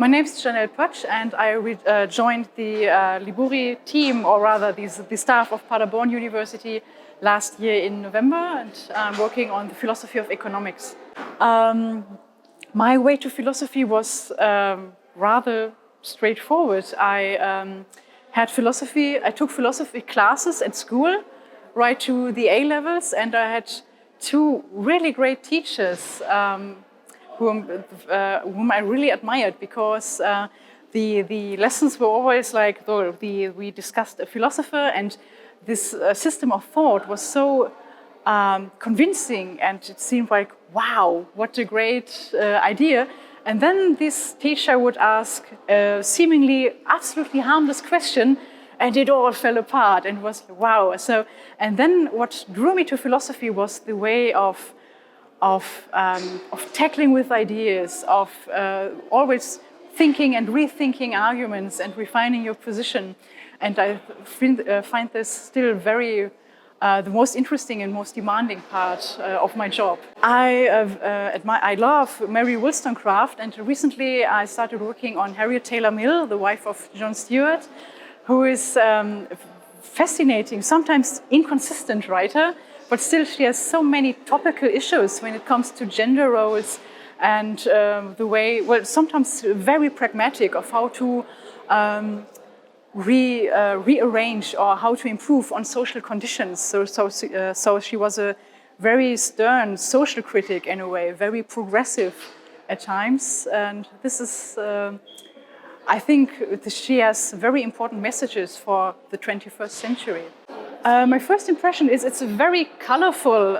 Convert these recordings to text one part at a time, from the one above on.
My name is Janelle Pötzsch, and I joined the Libori team, or rather the staff of Paderborn University last year in November, and I'm working on the philosophy of economics. My way to philosophy was rather straightforward. I took philosophy classes at school, right to the A levels, and I had two really great teachers whom I really admired, because the lessons were always like, we discussed a philosopher, and this system of thought was so convincing, and it seemed like, wow, what a great idea. And then this teacher would ask a seemingly absolutely harmless question, and it all fell apart, and was wow. And then what drew me to philosophy was the way of tackling with ideas, of always thinking and rethinking arguments and refining your position. And I find this still very the most interesting and most demanding part of my job. I love Mary Wollstonecraft, and recently I started working on Harriet Taylor Mill, the wife of John Stewart, who is a fascinating, sometimes inconsistent writer, but still she has so many topical issues when it comes to gender roles and the way, well, sometimes very pragmatic, of how to rearrange or how to improve on social conditions. So she was a very stern social critic in a way, very progressive at times. And this is, I think she has very important messages for the 21st century. My first impression is it's a very colorful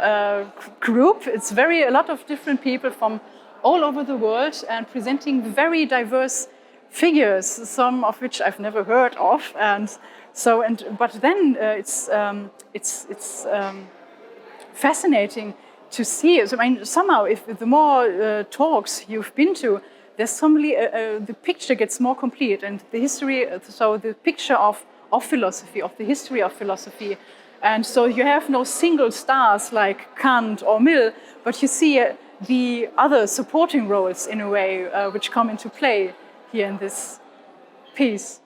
group. It's a lot of different people from all over the world and presenting very diverse figures, some of which I've never heard of. But then it's fascinating to see. So, I mean, somehow, if the more talks you've been to, there's suddenly the picture gets more complete, and the history. So the picture of philosophy, of the history of philosophy. And so you have no single stars like Kant or Mill, but you see the other supporting roles in a way which come into play here in this piece.